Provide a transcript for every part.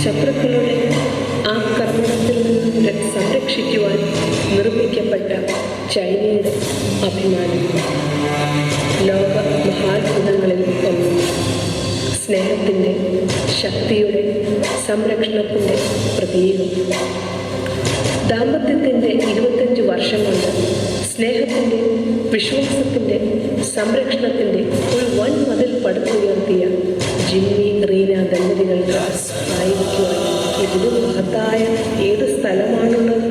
ശത്രുക്കളുടെ ആക്രമണത്തിൽ നിന്ന് സംരക്ഷിക്കുവാൻ നിർമ്മിക്കപ്പെട്ട ചൈനയുടെ അഭിമാനം. ലോക മഹാത്ഭുതങ്ങളിൽ ഒന്ന്. സ്നേഹത്തിൻ്റെ, ശക്തിയുടെ, സംരക്ഷണത്തിൻ്റെ പ്രതീകം. ദാമ്പത്യത്തിൻ്റെ 25 വർഷം കൊണ്ട് സ്നേഹത്തിൻ്റെ, വിശ്വാസത്തിൻ്റെ, സംരക്ഷണത്തിൻ്റെ ഒരു വൻ മതിൽ പടുത്തുയർത്തിയ ജിമ്മി റീന ദമ്പതികൾക്ക് ആയിരിക്കുവാൻ ഇതിലും മഹത്തായ ഏത് സ്ഥലമാണുള്ളത്?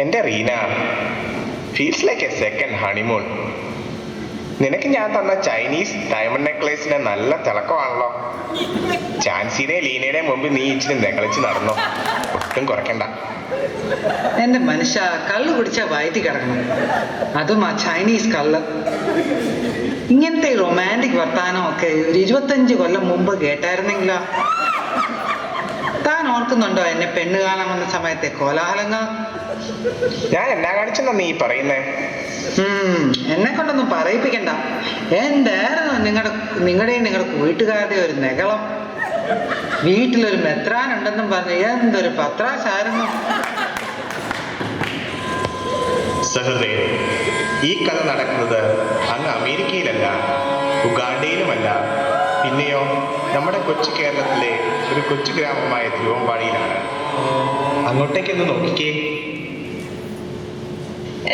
എൻ്റെ Reena, feels like A second honeymoon. നിനക്ക് ഞാൻ തന്ന ചൈനീസ് ഡയമണ്ട് നെക്ലേസിന് നല്ല തിളക്കമാണല്ലോ. ചാൻസിയുടെയും ലീനയുടെയും മുമ്പ് നീ ഇച്ചിരി നെകളിച്ച് നടന്നോ, ഒട്ടും കുറയ്ക്കണ്ട. എന്റെ മനുഷ്യ, കള്ള് കുടിച്ചാൽ വയറ്റി കിടക്കണം, അതും ആ ചൈനീസ് കള്ള്. ഇങ്ങനത്തെ റൊമാൻറ്റിക് വർത്താനമൊക്കെ ഒരു 25 കൊല്ലം മുമ്പ് കേട്ടായിരുന്നെങ്കിലോ. താൻ ഓർക്കുന്നുണ്ടോ എന്നെ പെണ്ണ് കാണാൻ വന്ന സമയത്തെ കോലാഹലങ്ങൾ? ഞാൻ എന്നാ കാണിച്ചെന്നാ നീ പറയുന്നേ? എന്നെ കൊണ്ടൊന്നും പറയിപ്പിക്കണ്ട. എന്തായിരുന്നു നിങ്ങളുടെ വീട്ടുകാരുടെ ഒരു നെകളം. വീട്ടിലൊരു മെത്രാനുണ്ടെന്നും പറഞ്ഞ് എന്തൊരു പത്രാശായിരുന്നു. സഹൃദയ, ഈ കഥ നടക്കുന്നത് അങ്ങ് അമേരിക്കയിലല്ല, ഉഗാണ്ടയിലുമല്ല, പിന്നെയോ നമ്മുടെ കൊച്ചു കേരളത്തിലെ ഒരു കൊച്ചു ഗ്രാമമായ തിരുവമ്പാടിയിലാണ്. അങ്ങോട്ടേക്കൊന്ന് നോക്കിക്കേ.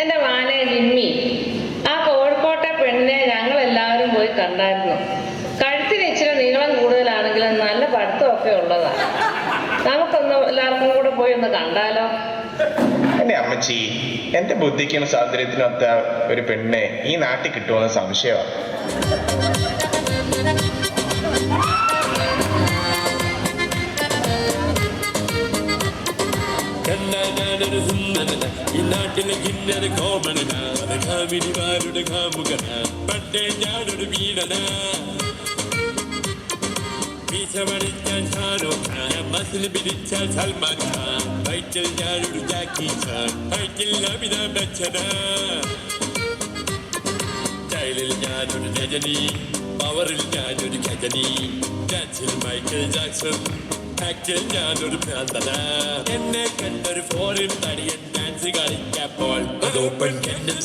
എൻ്റെ മാനെ ജിമ്മി, ആ കോഴിക്കോട്ടെ പെണ്ണിനെ ഞങ്ങൾ എല്ലാവരും പോയി കണ്ടായിരുന്നു. കഴുത്തിന് ഇച്ചിരി നീളം കൂടുതലാണെങ്കിലും നല്ല പഠിത്തമൊക്കെ ഉള്ളതാണ്. നമുക്കൊന്ന് എല്ലാവർക്കും കൂടെ പോയി ഒന്ന് കണ്ടാലോ? എൻ്റെ അമ്മച്ചി, എൻ്റെ ബുദ്ധിക്കും സൗന്ദര്യത്തിനൊത്ത ഒരു പെണ്ണിനെ ഈ നാട്ടിൽ കിട്ടുമെന്ന് സംശയമാണ്. ഈ നാട്ടിലെ കിന്നര കോമണനാണ്, കാമിനിമാരുടെ കാമുകന, പണ്ടേ ഞാനൊരു വീണന. മീശമണിച്ചാൽ ഷാരൂഖ് ഖാൻ, മസിൽ പിടിച്ചാൽ സൽമാൻ ഖാൻ, ഫൈറ്റിൽ ഞാനൊരു ജാക്കി ചാൻ, ഫൈറ്റിൽ അമിതാഭ് ബച്ചന. സ്റ്റൈലിൽ ഞാനൊരു രജനി, പവറിൽ ഞാനൊരു ഖജനി, ഡാൻസിൽ മൈക്കിൾ ജാക്സൺ, ആക്ടിൽ ഞാനൊരു ഭ്രാന്തന. എന്നെ കണ്ടൊരു ഫോറിൻ തടിയൻ ഡാൻസ് കളിക്കപ്പോൾ അത് ഓപ്പൺ കെൻഡൽ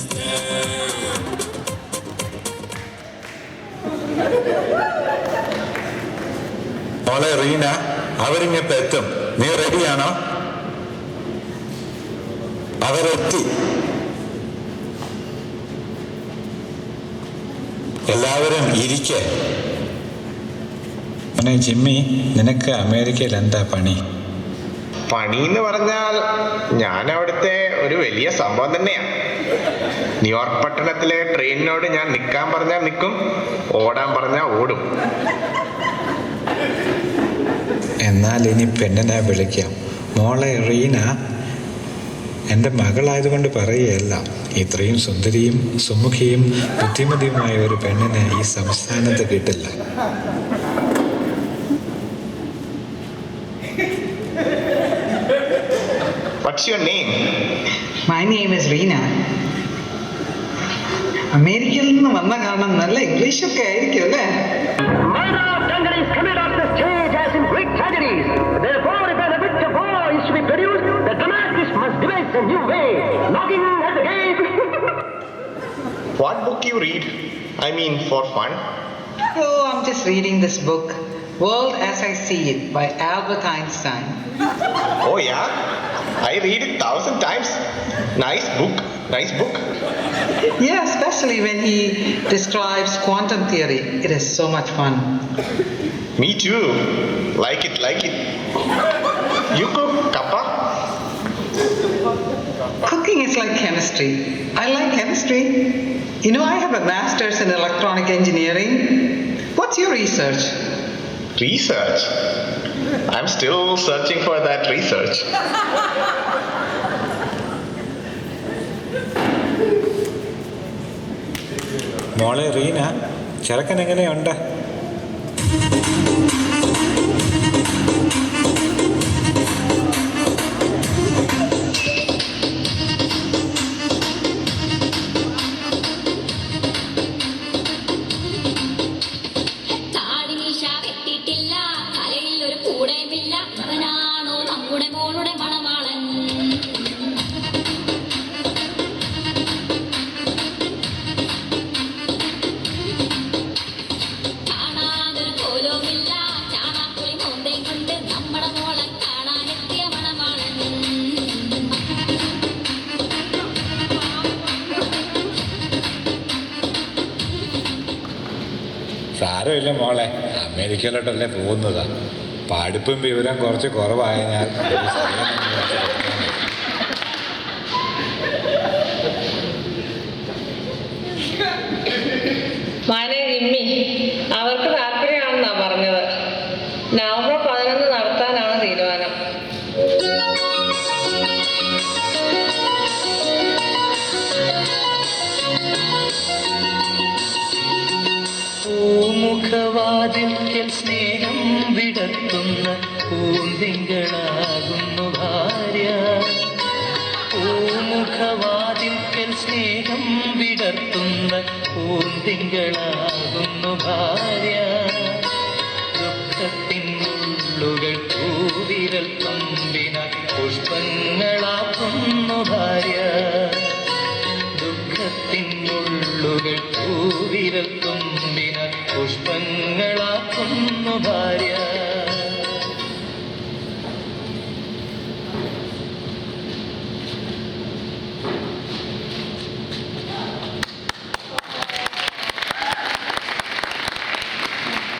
മോളെ റീന, അവരിങ്ങെപ്പോ എത്തും. നീ റെഡിയാണോ? അവരെത്തി. എല്ലാവരും ഇരിക്കേ. ജിമ്മി, നിനക്ക് അമേരിക്കയിൽ എന്താ പണി? പണി എന്ന് പറഞ്ഞാൽ ഞാൻ അവിടുത്തെ ഒരു വലിയ സംഭവം തന്നെയാണ്. ന്യൂയോർക്ക് പട്ടണത്തിലെ ട്രെയിനിനോട് ഞാൻ നിൽക്കാൻ പറഞ്ഞാൽ നിൽക്കും, ഓടാൻ പറഞ്ഞാൽ ഓടും. എന്നാൽ ഇനി പെണ്ണിനെ വിളിക്കാം. മോളെ റീന, എൻ്റെ മകളായതുകൊണ്ട് പറയുകയല്ല, ഇത്രയും സുന്ദരിയും സുമുഖിയും ബുദ്ധിമതിയുമായ ഒരു പെണ്ണിനെ ഈ സംസ്ഥാനത്ത് കിട്ടില്ല. What's your name? My name is Reena. അമേരിക്കയിൽ നിന്ന് വന്ന കാരണം നല്ല ഇംഗ്ലീഷൊക്കെ ആയിരിക്കും അല്ലേ? What book you read? I mean, for fun? Oh, I'm just reading this book, World as I See It by Albert Einstein. Oh yeah? I read it 1,000 times. Nice book. Nice book. Yeah, especially when he describes quantum theory. It is so much fun. Me too. Like it, like it. You cook, Kappa? Cooking is like chemistry. I like chemistry. You know, I have a master's in electronic engineering. What's your research? Research? I'm still searching for that research. മോളെ റീന, ചെറുക്കൻ എങ്ങനെയുണ്ട്? സാരമില്ല മോളെ, അമേരിക്കയിലോട്ടല്ലേ പോകുന്നതാ. പഠിപ്പും വിവരം കുറച്ച് കുറവായതിനാൽ ഒരു സമയം ഒന്ന് വെച്ച് കൊടുത്താൽ മതി. മാനെ ജിമ്മി, അവർക്ക് താല്പര്യമാണെന്നാ പറഞ്ഞത്. നവംബർ 11 നടത്താനാണ് തീരുമാനം. പൂമുഖവാതിൽക്കൽ സ്നേഹം വിടത്തുന്ന പൂന്തിങ്കളാകുന്നു ഭാര്യ. പൂമുഖവാതിൽക്കൽ സ്നേഹം വിടത്തുന്ന പൂന്തിങ്കളാകുന്നു ഭാര്യ. ദുഃഖത്തിൻ മുള്ളുകൾ പൂവിരൽ തുമ്പിനാൽ പുഷ്പങ്ങളാക്കുന്നു ഭാര്യ. ദുഃഖത്തിൻ മുള്ളുകൾ പൂവിരൽ തുമ്പി